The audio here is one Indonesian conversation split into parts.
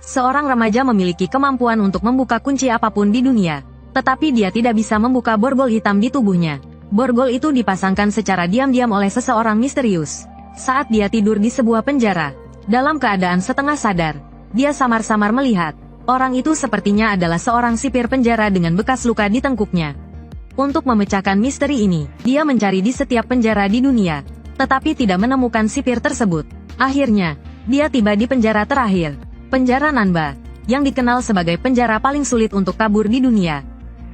Seorang remaja memiliki kemampuan untuk membuka kunci apapun di dunia. Tetapi dia tidak bisa membuka borgol hitam di tubuhnya. Borgol itu dipasangkan secara diam-diam oleh seseorang misterius. Saat dia tidur di sebuah penjara, dalam keadaan setengah sadar, dia samar-samar melihat, orang itu sepertinya adalah seorang sipir penjara dengan bekas luka di tengkuknya. Untuk memecahkan misteri ini, dia mencari di setiap penjara di dunia, tetapi tidak menemukan sipir tersebut. Akhirnya, dia tiba di penjara terakhir, penjara Nanba, yang dikenal sebagai penjara paling sulit untuk kabur di dunia.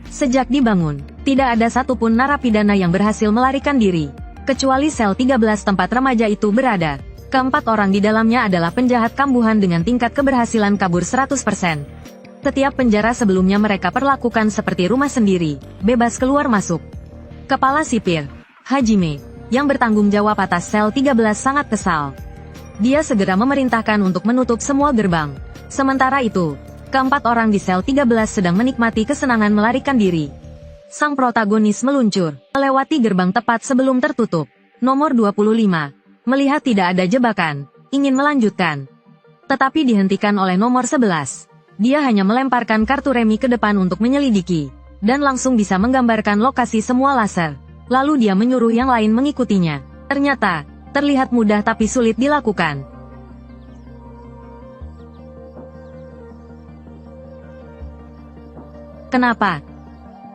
Sejak dibangun, tidak ada satupun narapidana yang berhasil melarikan diri, kecuali sel 13 tempat remaja itu berada. Keempat orang di dalamnya adalah penjahat kambuhan dengan tingkat keberhasilan kabur 100%. Setiap penjara sebelumnya mereka perlakukan seperti rumah sendiri, bebas keluar masuk. Kepala sipir, Hajime, yang bertanggung jawab atas sel 13 sangat kesal. Dia segera memerintahkan untuk menutup semua gerbang. Sementara itu, keempat orang di sel 13 sedang menikmati kesenangan melarikan diri. Sang protagonis meluncur, melewati gerbang tepat sebelum tertutup. Nomor 25. Melihat tidak ada jebakan, ingin melanjutkan. Tetapi dihentikan oleh nomor 11. Dia hanya melemparkan kartu remi ke depan untuk menyelidiki, dan langsung bisa menggambarkan lokasi semua laser. Lalu dia menyuruh yang lain mengikutinya. Ternyata, terlihat mudah tapi sulit dilakukan. Kenapa?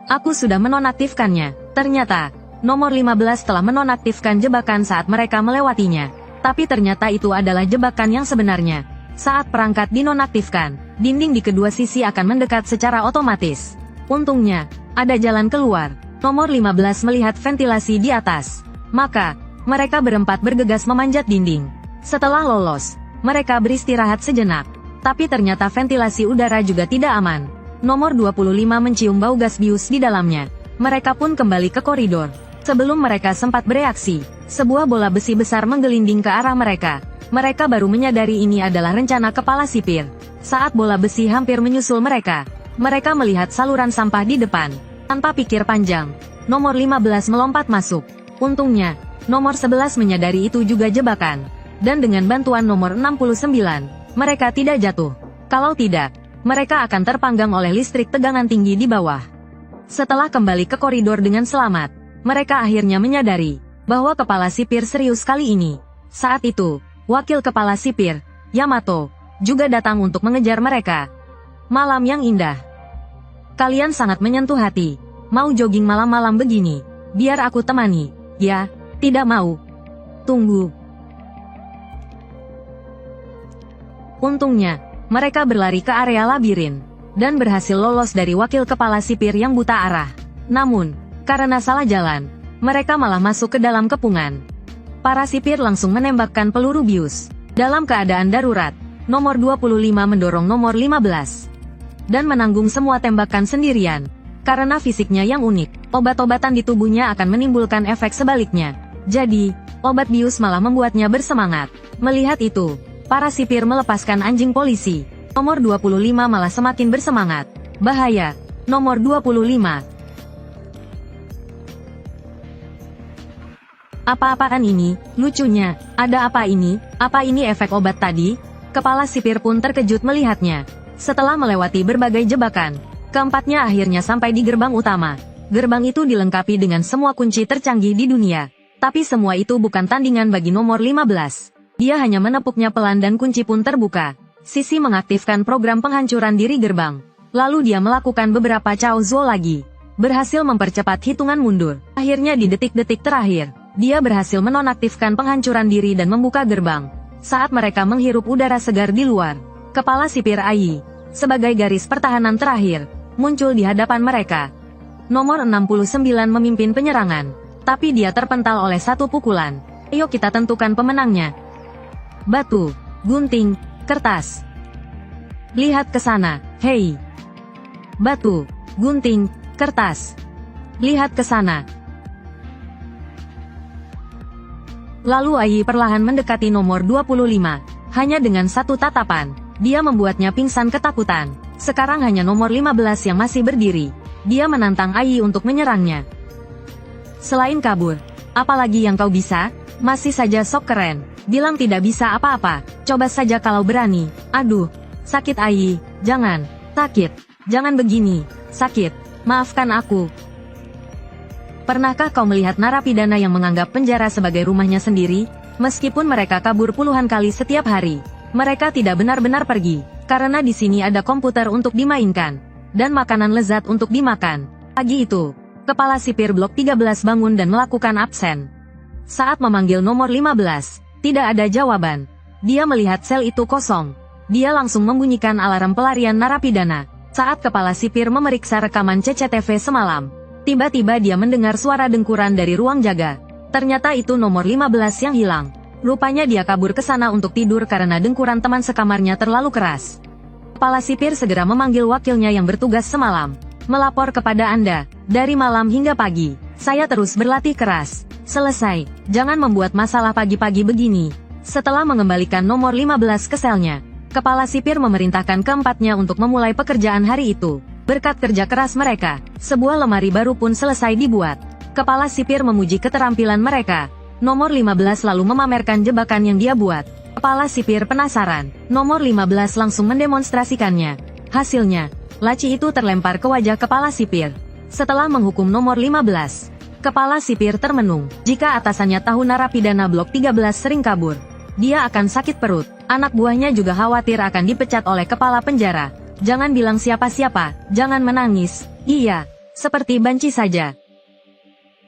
Aku sudah menonaktifkannya. Ternyata, nomor 15 telah menonaktifkan jebakan saat mereka melewatinya. Tapi ternyata itu adalah jebakan yang sebenarnya. Saat perangkat dinonaktifkan, dinding di kedua sisi akan mendekat secara otomatis. Untungnya, ada jalan keluar. Nomor 15 melihat ventilasi di atas. Maka, mereka berempat bergegas memanjat dinding. Setelah lolos, mereka beristirahat sejenak. Tapi ternyata ventilasi udara juga tidak aman. Nomor 25 mencium bau gas bius di dalamnya. Mereka pun kembali ke koridor. Sebelum mereka sempat bereaksi, sebuah bola besi besar menggelinding ke arah mereka. Mereka baru menyadari ini adalah rencana kepala sipir. Saat bola besi hampir menyusul mereka, mereka melihat saluran sampah di depan. Tanpa pikir panjang, nomor 15 melompat masuk. Untungnya, nomor 11 menyadari itu juga jebakan. Dan dengan bantuan nomor 69, mereka tidak jatuh. Kalau tidak, mereka akan terpanggang oleh listrik tegangan tinggi di bawah. Setelah kembali ke koridor dengan selamat, mereka akhirnya menyadari bahwa kepala sipir serius kali ini. Saat itu, wakil kepala sipir, Yamato, juga datang untuk mengejar mereka. Malam yang indah. Kalian sangat menyentuh hati. Mau jogging malam-malam begini? Biar aku temani. Ya, tidak mau. Tunggu. Untungnya, mereka berlari ke area labirin, dan berhasil lolos dari wakil kepala sipir yang buta arah. Namun, karena salah jalan, mereka malah masuk ke dalam kepungan. Para sipir langsung menembakkan peluru bius. Dalam keadaan darurat, nomor 25 mendorong nomor 15. Dan menanggung semua tembakan sendirian. Karena fisiknya yang unik, obat-obatan di tubuhnya akan menimbulkan efek sebaliknya. Jadi, obat bius malah membuatnya bersemangat. Melihat itu, para sipir melepaskan anjing polisi. Nomor 25 malah semakin bersemangat. Bahaya, nomor 25. Apa-apaan ini? Lucunya, ada apa ini? Apa ini efek obat tadi? Kepala sipir pun terkejut melihatnya. Setelah melewati berbagai jebakan, keempatnya akhirnya sampai di gerbang utama. Gerbang itu dilengkapi dengan semua kunci tercanggih di dunia. Tapi semua itu bukan tandingan bagi nomor 15. Dia hanya menepuknya pelan dan kunci pun terbuka. Sisi mengaktifkan program penghancuran diri gerbang. Lalu dia melakukan beberapa Chaozuo lagi. Berhasil mempercepat hitungan mundur. Akhirnya di detik-detik terakhir, dia berhasil menonaktifkan penghancuran diri dan membuka gerbang. Saat mereka menghirup udara segar di luar, kepala sipir Ai, sebagai garis pertahanan terakhir, muncul di hadapan mereka. Nomor 69 memimpin penyerangan, tapi dia terpental oleh satu pukulan. Ayo kita tentukan pemenangnya. Batu, gunting, kertas. Lihat ke sana, hei. Batu, gunting, kertas. Lihat ke sana. Lalu Ai perlahan mendekati nomor 25. Hanya dengan satu tatapan, dia membuatnya pingsan ketakutan. Sekarang hanya nomor 15 yang masih berdiri. Dia menantang Ai untuk menyerangnya. Selain kabur, apalagi yang kau bisa? Masih saja sok keren. Bilang tidak bisa apa-apa. Coba saja kalau berani. Aduh, Sakit Ai, jangan. Sakit. Jangan begini. Sakit. Maafkan aku. Pernahkah kau melihat narapidana yang menganggap penjara sebagai rumahnya sendiri? Meskipun mereka kabur puluhan kali setiap hari, mereka tidak benar-benar pergi, karena di sini ada komputer untuk dimainkan, dan makanan lezat untuk dimakan. Pagi itu, kepala sipir blok 13 bangun dan melakukan absen. Saat memanggil nomor 15, tidak ada jawaban. Dia melihat sel itu kosong. Dia langsung membunyikan alarm pelarian narapidana. Saat kepala sipir memeriksa rekaman CCTV semalam, tiba-tiba dia mendengar suara dengkuran dari ruang jaga. Ternyata itu nomor 15 yang hilang. Rupanya dia kabur ke sana untuk tidur karena dengkuran teman sekamarnya terlalu keras. Kepala sipir segera memanggil wakilnya yang bertugas semalam. Melapor kepada Anda, dari malam hingga pagi, saya terus berlatih keras. Selesai, jangan membuat masalah pagi-pagi begini. Setelah mengembalikan nomor 15 ke selnya, kepala sipir memerintahkan keempatnya untuk memulai pekerjaan hari itu. Berkat kerja keras mereka, sebuah lemari baru pun selesai dibuat. Kepala sipir memuji keterampilan mereka. Nomor 15 lalu memamerkan jebakan yang dia buat. Kepala sipir penasaran. Nomor 15 langsung mendemonstrasikannya. Hasilnya, laci itu terlempar ke wajah kepala sipir. Setelah menghukum nomor 15, kepala sipir termenung. Jika atasannya tahu narapidana blok 13 sering kabur, dia akan sakit perut. Anak buahnya juga khawatir akan dipecat oleh kepala penjara. Jangan bilang siapa-siapa, jangan menangis. Iya, seperti banci saja.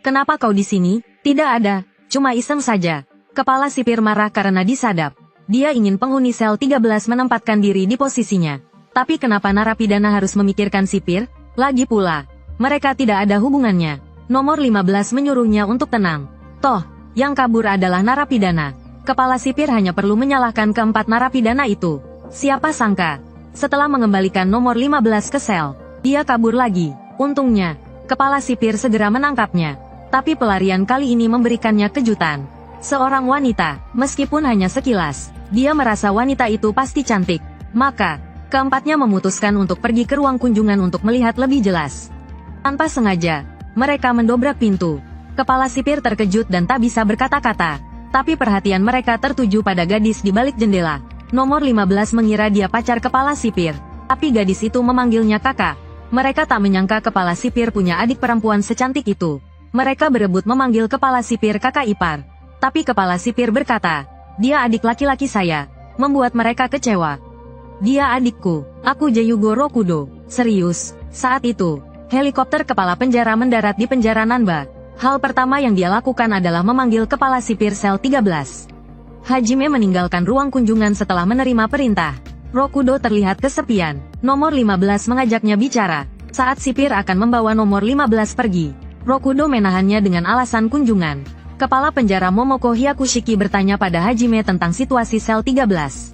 Kenapa kau di sini? Tidak ada, cuma iseng saja. Kepala sipir marah karena disadap. Dia ingin penghuni sel 13 menempatkan diri di posisinya. Tapi kenapa narapidana harus memikirkan sipir? Lagi pula, mereka tidak ada hubungannya. Nomor 15 menyuruhnya untuk tenang. Toh, yang kabur adalah narapidana. Kepala sipir hanya perlu menyalahkan keempat narapidana itu. Siapa sangka, setelah mengembalikan nomor 15 ke sel, dia kabur lagi. Untungnya, kepala sipir segera menangkapnya. Tapi pelarian kali ini memberikannya kejutan. Seorang wanita, meskipun hanya sekilas, dia merasa wanita itu pasti cantik. Maka, keempatnya memutuskan untuk pergi ke ruang kunjungan untuk melihat lebih jelas. Tanpa sengaja, mereka mendobrak pintu. Kepala sipir terkejut dan tak bisa berkata-kata. Tapi perhatian mereka tertuju pada gadis di balik jendela. Nomor 15 mengira dia pacar kepala sipir. Tapi gadis itu memanggilnya kakak. Mereka tak menyangka kepala sipir punya adik perempuan secantik itu. Mereka berebut memanggil kepala sipir kakak ipar. Tapi kepala sipir berkata, dia adik laki-laki saya. Membuat mereka kecewa. Dia adikku, aku Jayugo Rokudo. Serius, saat itu, helikopter kepala penjara mendarat di penjara Nanba. Hal pertama yang dia lakukan adalah memanggil kepala sipir sel 13. Hajime meninggalkan ruang kunjungan setelah menerima perintah. Rokudo terlihat kesepian. Nomor 15 mengajaknya bicara. Saat sipir akan membawa nomor 15 pergi, Rokudo menahannya dengan alasan kunjungan. Kepala penjara Momoko Hyakushiki bertanya pada Hajime tentang situasi sel 13.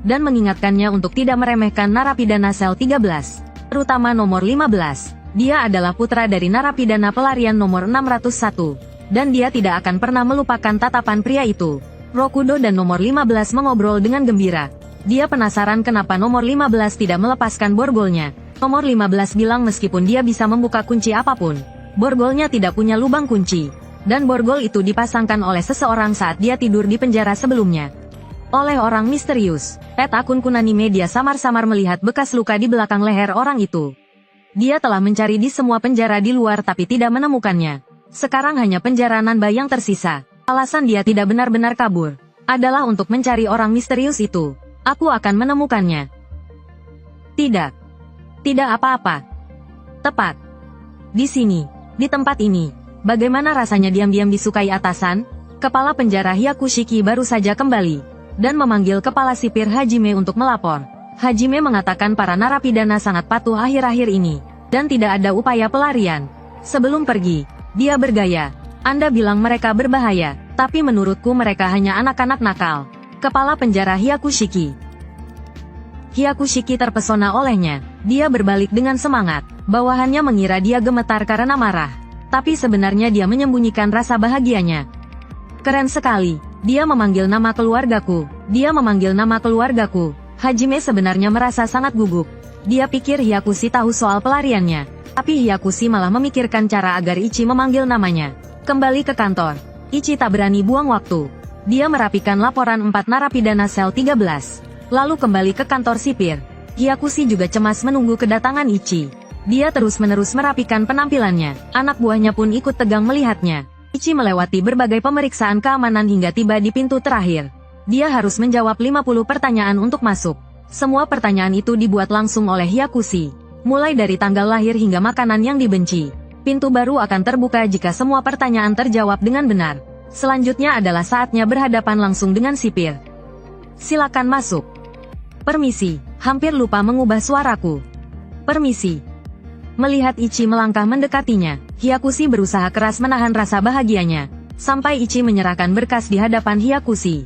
Dan mengingatkannya untuk tidak meremehkan narapidana sel 13. Terutama nomor 15. Dia adalah putra dari narapidana pelarian nomor 601. Dan dia tidak akan pernah melupakan tatapan pria itu. Rokudo dan nomor 15 mengobrol dengan gembira. Dia penasaran kenapa nomor 15 tidak melepaskan borgolnya. Nomor 15 bilang meskipun dia bisa membuka kunci apapun, borgolnya tidak punya lubang kunci. Dan borgol itu dipasangkan oleh seseorang saat dia tidur di penjara sebelumnya. Oleh orang misterius. Akun Kunani Media samar-samar melihat bekas luka di belakang leher orang itu. Dia telah mencari di semua penjara di luar tapi tidak menemukannya. Sekarang hanya penjara Nanba yang tersisa. Alasan dia tidak benar-benar kabur adalah untuk mencari orang misterius itu. Aku akan menemukannya. Tidak. Tidak apa-apa. Tepat. Di sini. Di tempat ini. Bagaimana rasanya diam-diam disukai atasan? Kepala penjara Hyakushiki baru saja kembali. Dan memanggil kepala sipir Hajime untuk melapor. Hajime mengatakan para narapidana sangat patuh akhir-akhir ini. Dan tidak ada upaya pelarian. Sebelum pergi, dia bergaya. Anda bilang mereka berbahaya. Tapi menurutku mereka hanya anak-anak nakal. Kepala penjara Hyakushiki. Hyakushiki terpesona olehnya. Dia berbalik dengan semangat. Bawahannya mengira dia gemetar karena marah. Tapi sebenarnya dia menyembunyikan rasa bahagianya. Keren sekali. Dia memanggil nama keluargaku. Dia memanggil nama keluargaku. Hajime sebenarnya merasa sangat gugup. Dia pikir Hyakushi tahu soal pelariannya. Tapi Hyakushi malah memikirkan cara agar Ichi memanggil namanya. Kembali ke kantor. Ichi tak berani buang waktu. Dia merapikan laporan 4 narapidana sel 13. lalu kembali ke kantor sipir. Hyakushi juga cemas menunggu kedatangan Ichi. Dia terus-menerus merapikan penampilannya, anak buahnya pun ikut tegang melihatnya. Ichi melewati berbagai pemeriksaan keamanan hingga tiba di pintu terakhir. Dia harus menjawab 50 pertanyaan untuk masuk. Semua pertanyaan itu dibuat langsung oleh Hyakushi, mulai dari tanggal lahir hingga makanan yang dibenci. Pintu baru akan terbuka jika semua pertanyaan terjawab dengan benar. Selanjutnya adalah saatnya berhadapan langsung dengan sipir. Silakan masuk. Permisi, hampir lupa mengubah suaraku. Permisi. Melihat Ichi melangkah mendekatinya, Hyakushi berusaha keras menahan rasa bahagianya, sampai Ichi menyerahkan berkas di hadapan Hyakushi.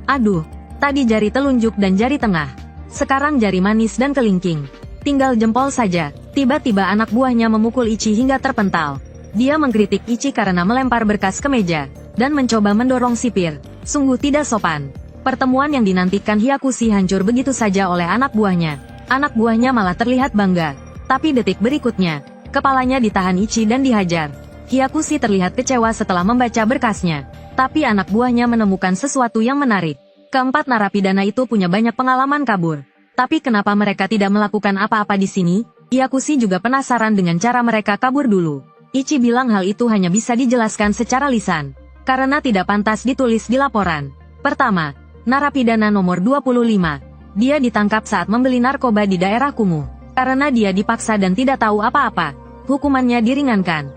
Aduh, tadi jari telunjuk dan jari tengah. Sekarang jari manis dan kelingking. Tinggal jempol saja. Tiba-tiba anak buahnya memukul Ichi hingga terpental. Dia mengkritik Ichi karena melempar berkas ke meja, dan mencoba mendorong sipir. Sungguh tidak sopan. Pertemuan yang dinantikan Hyakushi hancur begitu saja oleh anak buahnya. Anak buahnya malah terlihat bangga. Tapi detik berikutnya, kepalanya ditahan Ichi dan dihajar. Hyakushi terlihat kecewa setelah membaca berkasnya. Tapi anak buahnya menemukan sesuatu yang menarik. Keempat narapidana itu punya banyak pengalaman kabur. Tapi kenapa mereka tidak melakukan apa-apa di sini? Hyakushi juga penasaran dengan cara mereka kabur dulu. Ichi bilang hal itu hanya bisa dijelaskan secara lisan, karena tidak pantas ditulis di laporan. Pertama, narapidana nomor 25. Dia ditangkap saat membeli narkoba di daerah kumuh. Karena dia dipaksa dan tidak tahu apa-apa, hukumannya diringankan.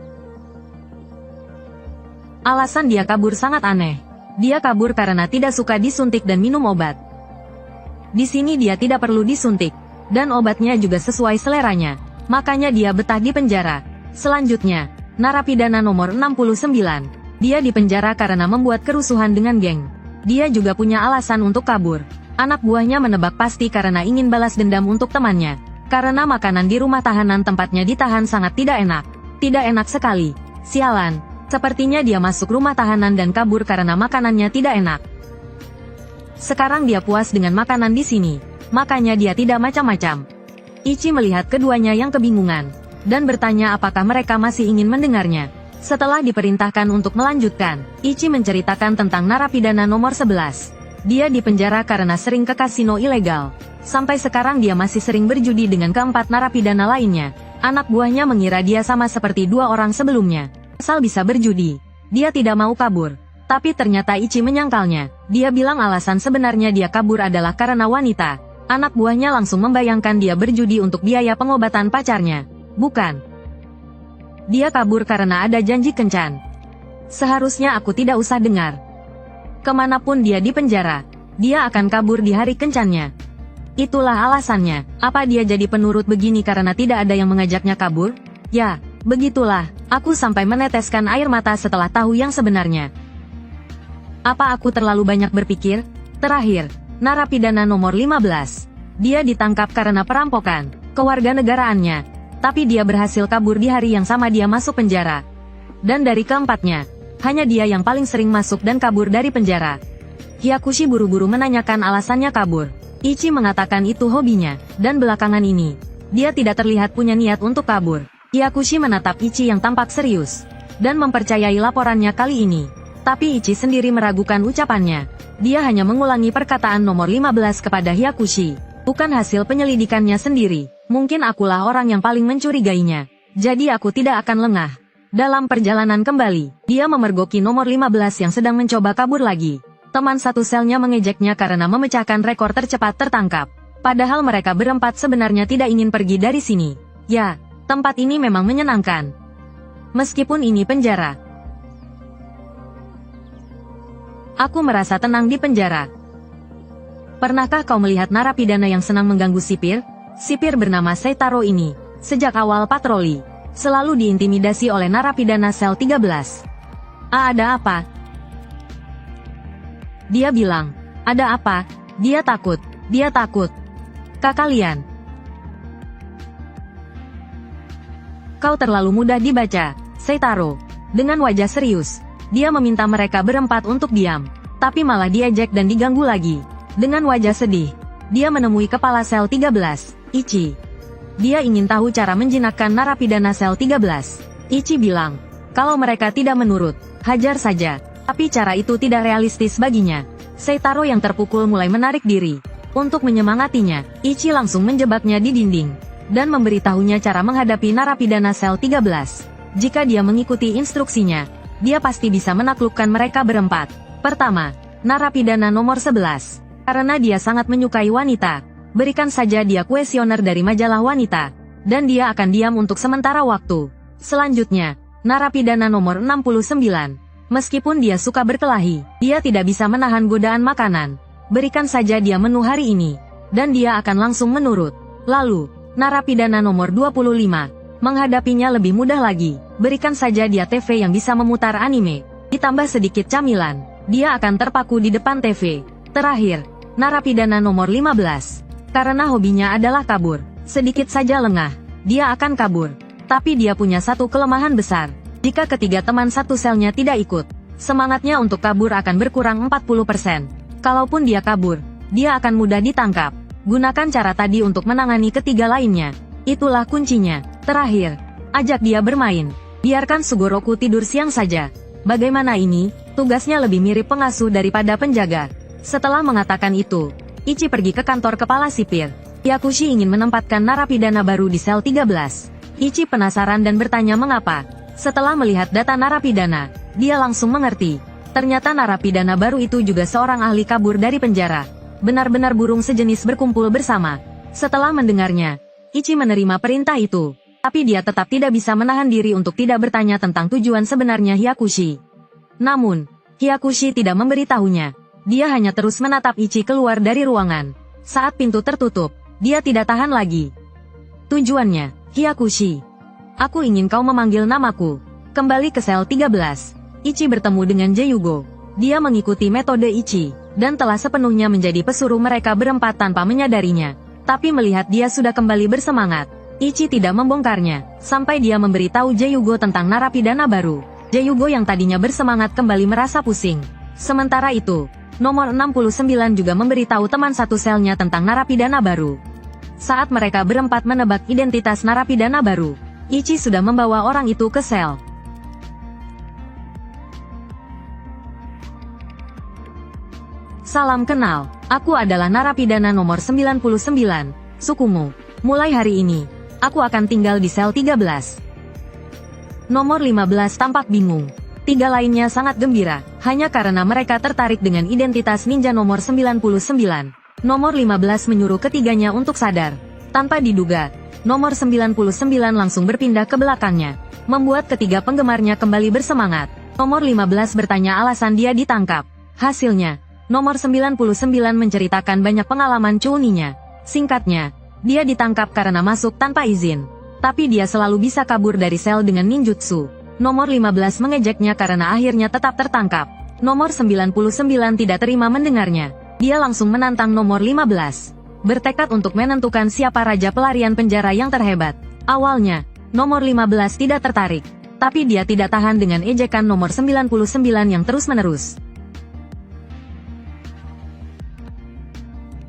Alasan dia kabur sangat aneh. Dia kabur karena tidak suka disuntik dan minum obat. Di sini dia tidak perlu disuntik, dan obatnya juga sesuai seleranya. Makanya dia betah di penjara. Selanjutnya, narapidana nomor 69. Dia dipenjara karena membuat kerusuhan dengan geng. Dia juga punya alasan untuk kabur. Anak buahnya menebak pasti karena ingin balas dendam untuk temannya. Karena makanan di rumah tahanan tempatnya ditahan sangat tidak enak. Tidak enak sekali. Sialan. Sepertinya dia masuk rumah tahanan dan kabur karena makanannya tidak enak. Sekarang dia puas dengan makanan di sini. Makanya dia tidak macam-macam. Ichi melihat keduanya yang kebingungan, dan bertanya apakah mereka masih ingin mendengarnya. Setelah diperintahkan untuk melanjutkan, Ichi menceritakan tentang narapidana nomor 11. Dia dipenjara karena sering ke kasino ilegal. Sampai sekarang dia masih sering berjudi dengan keempat narapidana lainnya. Anak buahnya mengira dia sama seperti dua orang sebelumnya. Asal bisa berjudi, dia tidak mau kabur. Tapi ternyata Ichi menyangkalnya. Dia bilang alasan sebenarnya dia kabur adalah karena wanita. Anak buahnya langsung membayangkan dia berjudi untuk biaya pengobatan pacarnya. Bukan. Dia kabur karena ada janji kencan. Seharusnya aku tidak usah dengar. Kemanapun dia di penjara, dia akan kabur di hari kencannya. Itulah alasannya. Apa dia jadi penurut begini karena tidak ada yang mengajaknya kabur? Ya, begitulah. Aku sampai meneteskan air mata setelah tahu yang sebenarnya. Apa aku terlalu banyak berpikir? Terakhir, narapidana nomor 15. Dia ditangkap karena perampokan kewarganegaraannya. Tapi dia berhasil kabur di hari yang sama dia masuk penjara. Dan dari keempatnya, hanya dia yang paling sering masuk dan kabur dari penjara. Hyakushi buru-buru menanyakan alasannya kabur. Ichi mengatakan itu hobinya, dan belakangan ini, dia tidak terlihat punya niat untuk kabur. Hyakushi menatap Ichi yang tampak serius, dan mempercayai laporannya kali ini. Tapi Ichi sendiri meragukan ucapannya. Dia hanya mengulangi perkataan nomor 15 kepada Hyakushi, bukan hasil penyelidikannya sendiri. Mungkin akulah orang yang paling mencurigainya. Jadi aku tidak akan lengah. Dalam perjalanan kembali, dia memergoki nomor 15 yang sedang mencoba kabur lagi. Teman satu selnya mengejeknya karena memecahkan rekor tercepat tertangkap. Padahal mereka berempat sebenarnya tidak ingin pergi dari sini. Ya, tempat ini memang menyenangkan. Meskipun ini penjara. Aku merasa tenang di penjara. Pernahkah kau melihat narapidana yang senang mengganggu sipir? Sipir bernama Seitaro ini, sejak awal patroli, selalu diintimidasi oleh narapidana sel 13. Ada apa? Dia bilang, ada apa? Dia takut. Kak kalian. Kau terlalu mudah dibaca, Seitaro. Dengan wajah serius, dia meminta mereka berempat untuk diam, tapi malah diejek dan diganggu lagi. Dengan wajah sedih, dia menemui kepala sel 13. Ichi. Dia ingin tahu cara menjinakkan narapidana sel 13. Ichi bilang, Kalau mereka tidak menurut, hajar saja. Tapi cara itu tidak realistis baginya. Seitaro yang terpukul mulai menarik diri. Untuk menyemangatinya, Ichi langsung menjebaknya di dinding. Dan memberitahunya cara menghadapi narapidana sel 13. Jika dia mengikuti instruksinya, dia pasti bisa menaklukkan mereka berempat. Pertama, narapidana nomor 11. Karena dia sangat menyukai wanita, berikan saja dia kuesioner dari majalah wanita, dan dia akan diam untuk sementara waktu. Selanjutnya, narapidana nomor 69. Meskipun dia suka berkelahi, dia tidak bisa menahan godaan makanan. Berikan saja dia menu hari ini, dan dia akan langsung menurut. Lalu, narapidana nomor 25. Menghadapinya lebih mudah lagi, berikan saja dia TV yang bisa memutar anime, ditambah sedikit camilan, dia akan terpaku di depan TV. Terakhir, narapidana nomor 15. Karena hobinya adalah kabur, sedikit saja lengah, dia akan kabur. Tapi dia punya satu kelemahan besar. Jika ketiga teman satu selnya tidak ikut, semangatnya untuk kabur akan berkurang 40%. Kalaupun dia kabur, dia akan mudah ditangkap. Gunakan cara tadi untuk menangani ketiga lainnya. Itulah kuncinya. Terakhir, ajak dia bermain. Biarkan Sugoroku tidur siang saja. Bagaimana ini? Tugasnya lebih mirip pengasuh daripada penjaga. Setelah mengatakan itu, Ichi pergi ke kantor kepala sipir. Hyakushi ingin menempatkan narapidana baru di sel 13. Ichi penasaran dan bertanya mengapa. Setelah melihat data narapidana, dia langsung mengerti. Ternyata narapidana baru itu juga seorang ahli kabur dari penjara. Benar-benar burung sejenis berkumpul bersama. Setelah mendengarnya, Ichi menerima perintah itu. Tapi dia tetap tidak bisa menahan diri untuk tidak bertanya tentang tujuan sebenarnya Hyakushi. Namun, Hyakushi tidak memberitahunya. Dia hanya terus menatap Ichi keluar dari ruangan. Saat pintu tertutup, dia tidak tahan lagi. Tujuannya, Hyakushi. Aku ingin kau memanggil namaku. Kembali ke sel 13. Ichi bertemu dengan Jeyugo. Dia mengikuti metode Ichi, dan telah sepenuhnya menjadi pesuruh mereka berempat tanpa menyadarinya. Tapi melihat dia sudah kembali bersemangat, Ichi tidak membongkarnya, sampai dia memberitahu Jeyugo tentang narapidana baru. Jeyugo yang tadinya bersemangat kembali merasa pusing. Sementara itu, nomor 69 juga memberitahu teman satu selnya tentang narapidana baru. Saat mereka berempat menebak identitas narapidana baru, Ichi sudah membawa orang itu ke sel. Salam kenal, aku adalah narapidana nomor 99, sukumu. Mulai hari ini, aku akan tinggal di sel 13. Nomor 15 tampak bingung. Tiga lainnya sangat gembira, hanya karena mereka tertarik dengan identitas ninja nomor 99. Nomor 15 menyuruh ketiganya untuk sadar. Tanpa diduga, nomor 99 langsung berpindah ke belakangnya, membuat ketiga penggemarnya kembali bersemangat. Nomor 15 bertanya alasan dia ditangkap. Hasilnya, nomor 99 menceritakan banyak pengalaman cuninya. Singkatnya, dia ditangkap karena masuk tanpa izin. Tapi dia selalu bisa kabur dari sel dengan ninjutsu. Nomor 15 mengejeknya karena akhirnya tetap tertangkap. Nomor 99 tidak terima mendengarnya. Dia langsung menantang nomor 15. Bertekad untuk menentukan siapa raja pelarian penjara yang terhebat. Awalnya, nomor 15 tidak tertarik. Tapi dia tidak tahan dengan ejekan nomor 99 yang terus-menerus.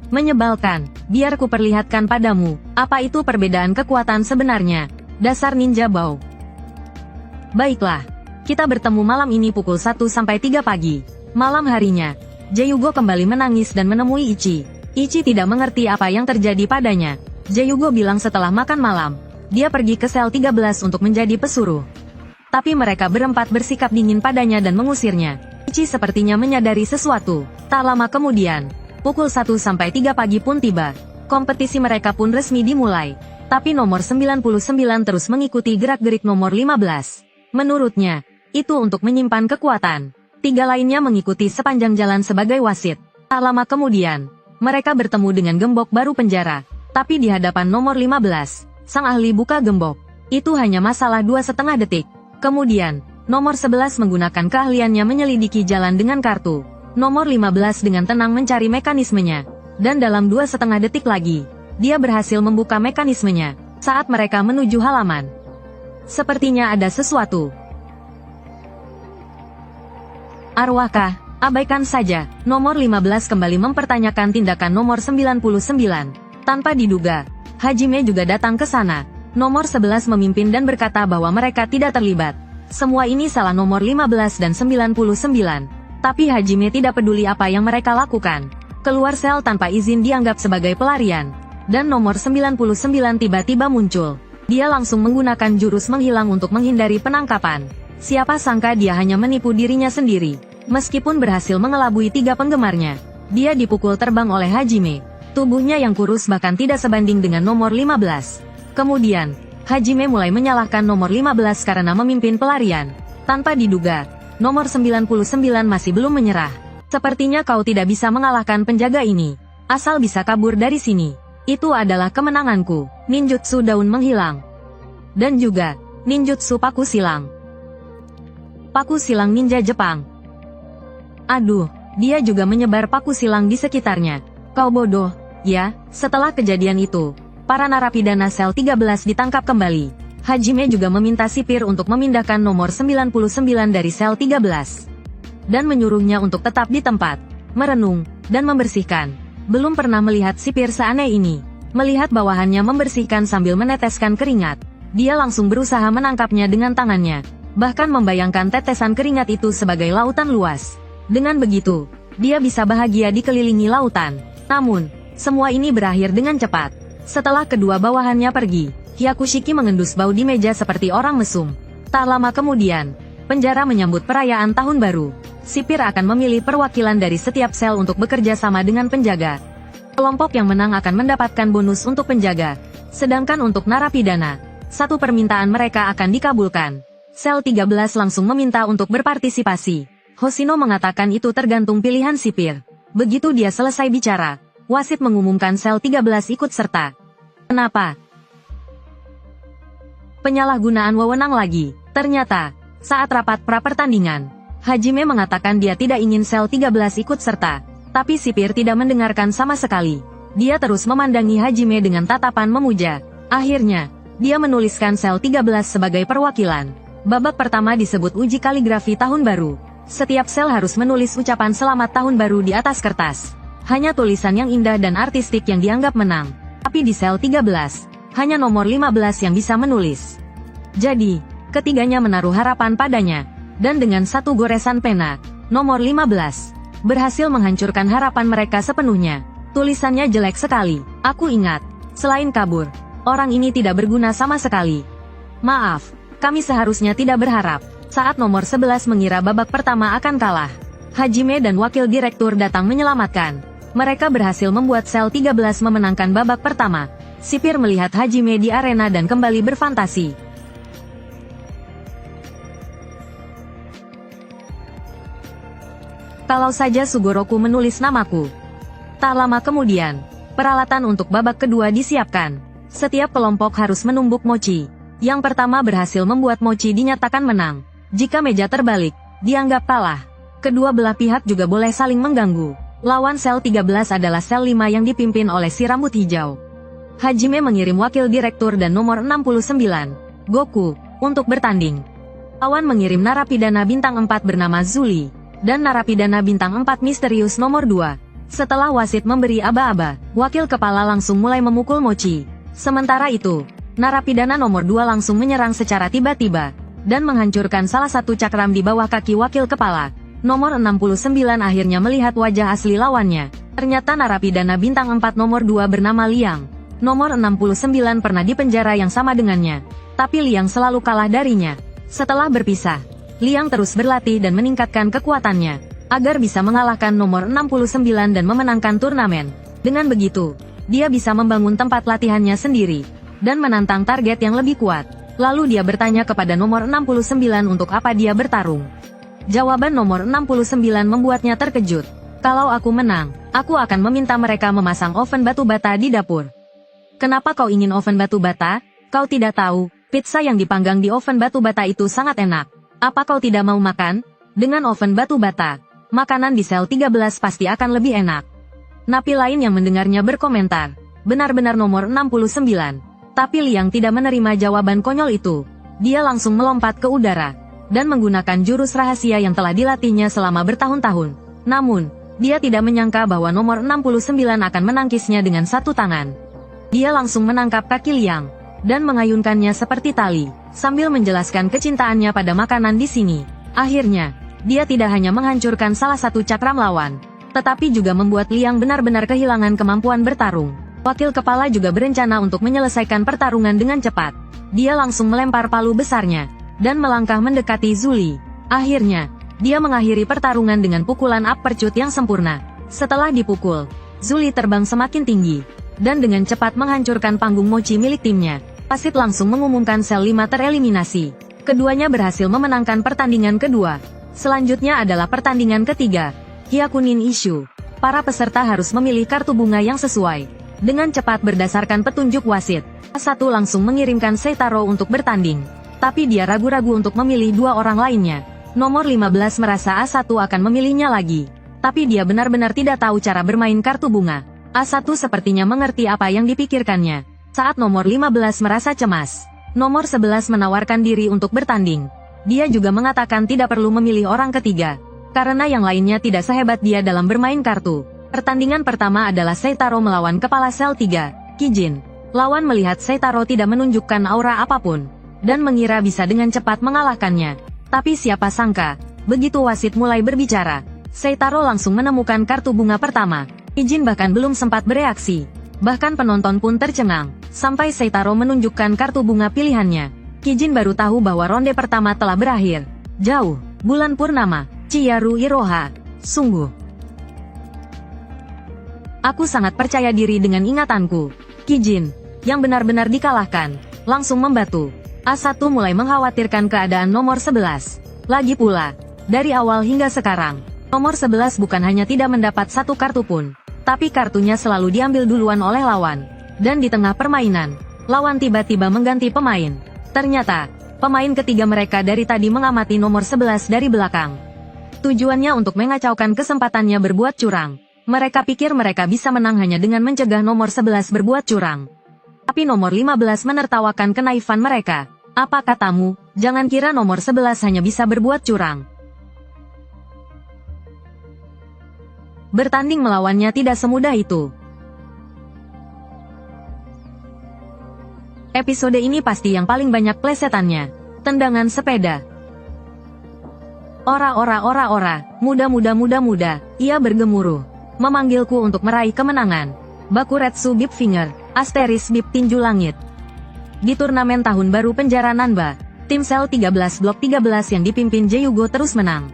Menyebalkan, biar ku perlihatkan padamu, apa itu perbedaan kekuatan sebenarnya. Dasar ninja bau. Baiklah, kita bertemu malam ini pukul 1-3 pagi. Malam harinya, Jeyugo kembali menangis dan menemui Ichi. Ichi tidak mengerti apa yang terjadi padanya. Jeyugo bilang setelah makan malam, dia pergi ke sel 13 untuk menjadi pesuruh. Tapi mereka berempat bersikap dingin padanya dan mengusirnya. Ichi sepertinya menyadari sesuatu. Tak lama kemudian, pukul 1-3 pagi pun tiba. Kompetisi mereka pun resmi dimulai. Tapi nomor 99 terus mengikuti gerak-gerik nomor 15. Menurutnya, itu untuk menyimpan kekuatan. Tiga lainnya mengikuti sepanjang jalan sebagai wasit. Tak lama kemudian, mereka bertemu dengan gembok baru penjara. Tapi di hadapan nomor 15, sang ahli buka gembok. Itu hanya masalah 2,5 detik. Kemudian, nomor 11 menggunakan keahliannya menyelidiki jalan dengan kartu. Nomor 15 dengan tenang mencari mekanismenya. Dan dalam 2,5 detik lagi, dia berhasil membuka mekanismenya. Saat mereka menuju halaman, sepertinya ada sesuatu. Arwahkah? Abaikan saja. Nomor 15 kembali mempertanyakan tindakan nomor 99. Tanpa diduga, Hajime juga datang ke sana. Nomor 11 memimpin dan berkata bahwa mereka tidak terlibat. Semua ini salah nomor 15 dan 99. Tapi Hajime tidak peduli apa yang mereka lakukan. Keluar sel tanpa izin dianggap sebagai pelarian. Dan nomor 99 tiba-tiba muncul. Dia langsung menggunakan jurus menghilang untuk menghindari penangkapan. Siapa sangka dia hanya menipu dirinya sendiri. Meskipun berhasil mengelabui 3 penggemarnya, dia dipukul terbang oleh Hajime. Tubuhnya yang kurus bahkan tidak sebanding dengan nomor 15. Kemudian, Hajime mulai menyalahkan nomor 15 karena memimpin pelarian. Tanpa diduga, nomor 99 masih belum menyerah. Sepertinya kau tidak bisa mengalahkan penjaga ini. Asal bisa kabur dari sini. Itu adalah kemenanganku. Ninjutsu daun menghilang. Dan juga, ninjutsu paku silang. Paku silang ninja Jepang. Aduh, dia juga menyebar paku silang di sekitarnya. Kau bodoh, ya. Setelah kejadian itu, para narapidana sel 13 ditangkap kembali. Hajime juga meminta sipir untuk memindahkan nomor 99 dari sel 13. Dan menyuruhnya untuk tetap di tempat, merenung, dan membersihkan. Belum pernah melihat sipir seaneh ini. Melihat bawahannya membersihkan sambil meneteskan keringat, dia langsung berusaha menangkapnya dengan tangannya. Bahkan membayangkan tetesan keringat itu sebagai lautan luas. Dengan begitu, dia bisa bahagia dikelilingi lautan. Namun, semua ini berakhir dengan cepat. Setelah kedua bawahannya pergi, Hyakushiki mengendus bau di meja seperti orang mesum. Tak lama kemudian, penjara menyambut perayaan tahun baru. Sipir akan memilih perwakilan dari setiap sel untuk bekerja sama dengan penjaga. Kelompok yang menang akan mendapatkan bonus untuk penjaga. Sedangkan untuk narapidana, satu permintaan mereka akan dikabulkan. Sel 13 langsung meminta untuk berpartisipasi. Hoshino mengatakan itu tergantung pilihan sipir. Begitu dia selesai bicara, wasit mengumumkan sel 13 ikut serta. Kenapa? Penyalahgunaan wewenang lagi. Ternyata, saat rapat pra-pertandingan, Hajime mengatakan dia tidak ingin sel 13 ikut serta. Tapi sipir tidak mendengarkan sama sekali. Dia terus memandangi Hajime dengan tatapan memuja. Akhirnya, dia menuliskan sel 13 sebagai perwakilan. Babak pertama disebut uji kaligrafi tahun baru. Setiap sel harus menulis ucapan selamat tahun baru di atas kertas. Hanya tulisan yang indah dan artistik yang dianggap menang. Tapi di sel 13, hanya nomor 15 yang bisa menulis. Jadi, ketiganya menaruh harapan padanya. Dan dengan satu goresan pena, nomor 15, berhasil menghancurkan harapan mereka sepenuhnya. Tulisannya jelek sekali. Aku ingat, selain kabur, orang ini tidak berguna sama sekali. Maaf, kami seharusnya tidak berharap. Saat nomor 11 mengira babak pertama akan kalah, Hajime dan wakil direktur datang menyelamatkan. Mereka berhasil membuat sel 13 memenangkan babak pertama. Sipir melihat Hajime di arena dan kembali berfantasi. Kalau saja Sugoroku menulis namaku. Tak lama kemudian, peralatan untuk babak kedua disiapkan. Setiap kelompok harus menumbuk mochi. Yang pertama berhasil membuat mochi dinyatakan menang. Jika meja terbalik, dianggap kalah. Kedua belah pihak juga boleh saling mengganggu. Lawan sel 13 adalah sel 5 yang dipimpin oleh si rambut hijau. Hajime mengirim wakil direktur dan nomor 69, Goku, untuk bertanding. Lawan mengirim narapidana bintang 4 bernama Zuli. Dan narapidana bintang 4 misterius nomor 2. Setelah wasit memberi aba-aba, wakil kepala langsung mulai memukul mochi. Sementara itu, narapidana nomor 2 langsung menyerang secara tiba-tiba, dan menghancurkan salah satu cakram di bawah kaki wakil kepala. Nomor 69 akhirnya melihat wajah asli lawannya. Ternyata narapidana bintang 4 nomor 2 bernama Liang. Nomor 69 pernah di penjara yang sama dengannya, tapi Liang selalu kalah darinya. Setelah berpisah, Liang terus berlatih dan meningkatkan kekuatannya, agar bisa mengalahkan nomor 69 dan memenangkan turnamen. Dengan begitu, dia bisa membangun tempat latihannya sendiri, dan menantang target yang lebih kuat. Lalu dia bertanya kepada nomor 69 untuk apa dia bertarung. Jawaban nomor 69 membuatnya terkejut. Kalau aku menang, aku akan meminta mereka memasang oven batu bata di dapur. Kenapa kau ingin oven batu bata? Kau tidak tahu, pizza yang dipanggang di oven batu bata itu sangat enak. Apa kau tidak mau makan? Dengan oven batu bata, makanan di sel 13 pasti akan lebih enak. Napi lain yang mendengarnya berkomentar, benar-benar nomor 69. Tapi Liang tidak menerima jawaban konyol itu. Dia langsung melompat ke udara, dan menggunakan jurus rahasia yang telah dilatihnya selama bertahun-tahun. Namun, dia tidak menyangka bahwa nomor 69 akan menangkisnya dengan satu tangan. Dia langsung menangkap kaki Liang, dan mengayunkannya seperti tali, sambil menjelaskan kecintaannya pada makanan di sini. Akhirnya, dia tidak hanya menghancurkan salah satu cakram lawan, tetapi juga membuat Liang benar-benar kehilangan kemampuan bertarung. Wakil kepala juga berencana untuk menyelesaikan pertarungan dengan cepat. Dia langsung melempar palu besarnya, dan melangkah mendekati Zuli. Akhirnya, dia mengakhiri pertarungan dengan pukulan uppercut yang sempurna. Setelah dipukul, Zuli terbang semakin tinggi, dan dengan cepat menghancurkan panggung mochi milik timnya. Wasit langsung mengumumkan sel 5 tereliminasi. Keduanya berhasil memenangkan pertandingan kedua. Selanjutnya adalah pertandingan ketiga, Hyakunin Issue. Para peserta harus memilih kartu bunga yang sesuai. Dengan cepat berdasarkan petunjuk wasit, A1 langsung mengirimkan Seitaro untuk bertanding. Tapi dia ragu-ragu untuk memilih dua orang lainnya. Nomor 15 merasa A1 akan memilihnya lagi. Tapi dia benar-benar tidak tahu cara bermain kartu bunga. A1 sepertinya mengerti apa yang dipikirkannya. Saat nomor 15 merasa cemas, nomor 11 menawarkan diri untuk bertanding. Dia juga mengatakan tidak perlu memilih orang ketiga, karena yang lainnya tidak sehebat dia dalam bermain kartu. Pertandingan pertama adalah Seitaro melawan kepala sel 3, Kijin. Lawan melihat Seitaro tidak menunjukkan aura apapun, dan mengira bisa dengan cepat mengalahkannya. Tapi siapa sangka, begitu wasit mulai berbicara, Seitaro langsung menemukan kartu bunga pertama. Kijin bahkan belum sempat bereaksi. Bahkan penonton pun tercengang, sampai Seitaro menunjukkan kartu bunga pilihannya. Kijin baru tahu bahwa ronde pertama telah berakhir. Jauh, bulan purnama, Chiyaru Iroha. Sungguh. Aku sangat percaya diri dengan ingatanku. Kijin, yang benar-benar dikalahkan, langsung membatu. A1 mulai mengkhawatirkan keadaan nomor 11. Lagi pula, dari awal hingga sekarang, nomor 11 bukan hanya tidak mendapat satu kartu pun, tapi kartunya selalu diambil duluan oleh lawan. Dan di tengah permainan, lawan tiba-tiba mengganti pemain. Ternyata, pemain ketiga mereka dari tadi mengamati nomor 11 dari belakang. Tujuannya untuk mengacaukan kesempatannya berbuat curang. Mereka pikir mereka bisa menang hanya dengan mencegah nomor 11 berbuat curang. Tapi nomor 15 menertawakan kenaifan mereka. Apa katamu, jangan kira nomor 11 hanya bisa berbuat curang. Bertanding melawannya tidak semudah itu. Episode ini pasti yang paling banyak plesetannya. Tendangan sepeda. Ora, muda, ia bergemuruh. Memanggilku untuk meraih kemenangan. Bakuretsu Bip Finger, Asteris Bip Tinju Langit. Di turnamen tahun baru penjara Nanba, tim sel 13 blok 13 yang dipimpin Jeyugo terus menang.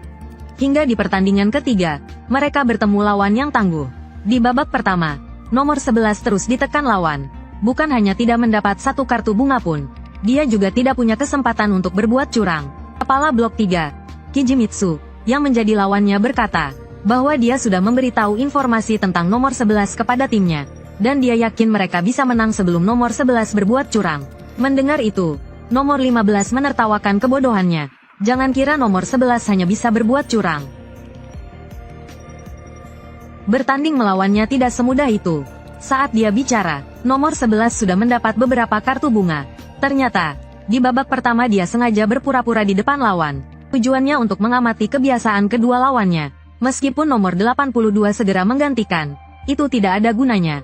Hingga di pertandingan ketiga, mereka bertemu lawan yang tangguh. Di babak pertama, nomor 11 terus ditekan lawan. Bukan hanya tidak mendapat satu kartu bunga pun, dia juga tidak punya kesempatan untuk berbuat curang. Kepala blok 3, Kijimitsu, yang menjadi lawannya berkata, bahwa dia sudah memberitahu informasi tentang nomor 11 kepada timnya, dan dia yakin mereka bisa menang sebelum nomor 11 berbuat curang. Mendengar itu, nomor 15 menertawakan kebodohannya. Jangan kira nomor 11 hanya bisa berbuat curang. Bertanding melawannya tidak semudah itu. Saat dia bicara, nomor 11 sudah mendapat beberapa kartu bunga. Ternyata, di babak pertama dia sengaja berpura-pura di depan lawan. Tujuannya untuk mengamati kebiasaan kedua lawannya. Meskipun nomor 82 segera menggantikan, itu tidak ada gunanya.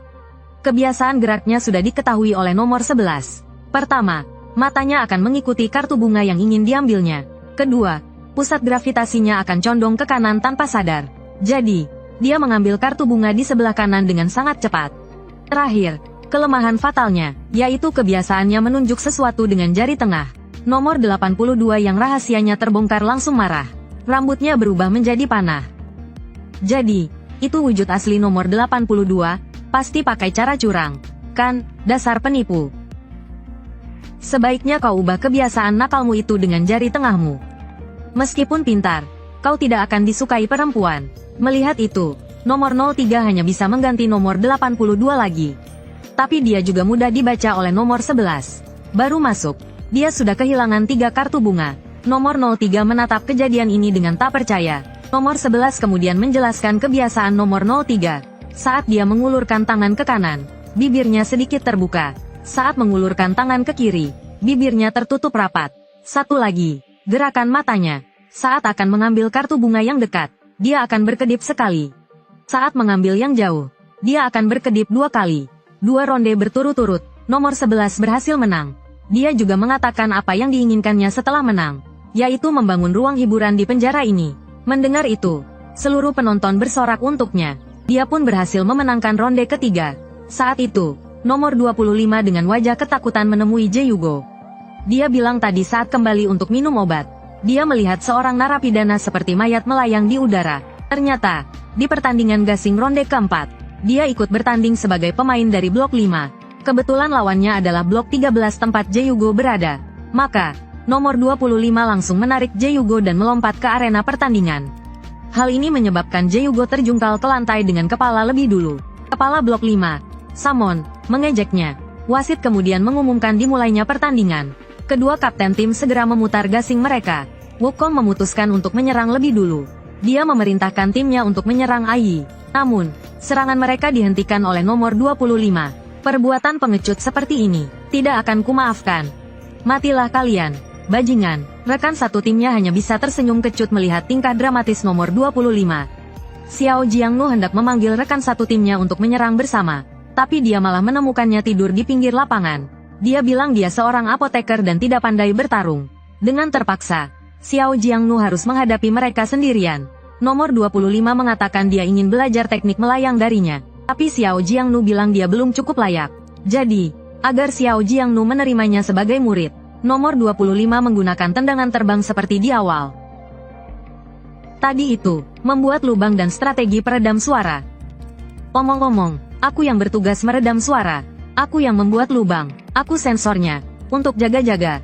Kebiasaan geraknya sudah diketahui oleh nomor 11. Pertama, matanya akan mengikuti kartu bunga yang ingin diambilnya. Kedua, pusat gravitasinya akan condong ke kanan tanpa sadar. Jadi, dia mengambil kartu bunga di sebelah kanan dengan sangat cepat. Terakhir, kelemahan fatalnya, yaitu kebiasaannya menunjuk sesuatu dengan jari tengah. Nomor 82 yang rahasianya terbongkar langsung marah. Rambutnya berubah menjadi panah. Jadi, itu wujud asli nomor 82, pasti pakai cara curang. Kan, dasar penipu. Sebaiknya kau ubah kebiasaan nakalmu itu dengan jari tengahmu. Meskipun pintar, kau tidak akan disukai perempuan. Melihat itu, nomor 03 hanya bisa mengganti nomor 82 lagi. Tapi dia juga mudah dibaca oleh nomor 11. Baru masuk, dia sudah kehilangan 3 kartu bunga. Nomor 03 menatap kejadian ini dengan tak percaya. Nomor 11 kemudian menjelaskan kebiasaan nomor 03. Saat dia mengulurkan tangan ke kanan, bibirnya sedikit terbuka. Saat mengulurkan tangan ke kiri, bibirnya tertutup rapat. Satu lagi, gerakan matanya. Saat akan mengambil kartu bunga yang dekat, dia akan berkedip sekali. Saat mengambil yang jauh, dia akan berkedip 2 kali. 2 ronde berturut-turut, nomor 11 berhasil menang. Dia juga mengatakan apa yang diinginkannya setelah menang, yaitu membangun ruang hiburan di penjara ini. Mendengar itu, seluruh penonton bersorak untuknya. Dia pun berhasil memenangkan ronde ketiga. Saat itu, nomor 25 dengan wajah ketakutan menemui Jae-yugo. Dia bilang tadi saat kembali untuk minum obat, dia melihat seorang narapidana seperti mayat melayang di udara. Ternyata, di pertandingan gasing ronde keempat, dia ikut bertanding sebagai pemain dari blok 5. Kebetulan lawannya adalah blok 13 tempat Jae-yugo berada. Maka, nomor 25 langsung menarik Jae-yugo dan melompat ke arena pertandingan. Hal ini menyebabkan Jae-yugo terjungkal ke lantai dengan kepala lebih dulu. Kepala blok 5, Samon, mengejeknya. Wasit kemudian mengumumkan dimulainya pertandingan. Kedua kapten tim segera memutar gasing mereka. Wukong memutuskan untuk menyerang lebih dulu. Dia memerintahkan timnya untuk menyerang Ai. Namun, serangan mereka dihentikan oleh nomor 25. Perbuatan pengecut seperti ini tidak akan kumaafkan. Matilah kalian, bajingan. Rekan satu timnya hanya bisa tersenyum kecut melihat tingkah dramatis nomor 25. Xiao Jiangnu hendak memanggil rekan satu timnya untuk menyerang bersama, tapi dia malah menemukannya tidur di pinggir lapangan. Dia bilang dia seorang apoteker dan tidak pandai bertarung. Dengan terpaksa, Xiao Jiangnu harus menghadapi mereka sendirian. Nomor 25 mengatakan dia ingin belajar teknik melayang darinya, tapi Xiao Jiangnu bilang dia belum cukup layak. Jadi, agar Xiao Jiangnu menerimanya sebagai murid, nomor 25 menggunakan tendangan terbang seperti di awal. Tadi itu, membuat lubang dan strategi peredam suara. Omong-omong, aku yang bertugas meredam suara. Aku yang membuat lubang, aku sensornya. Untuk jaga-jaga,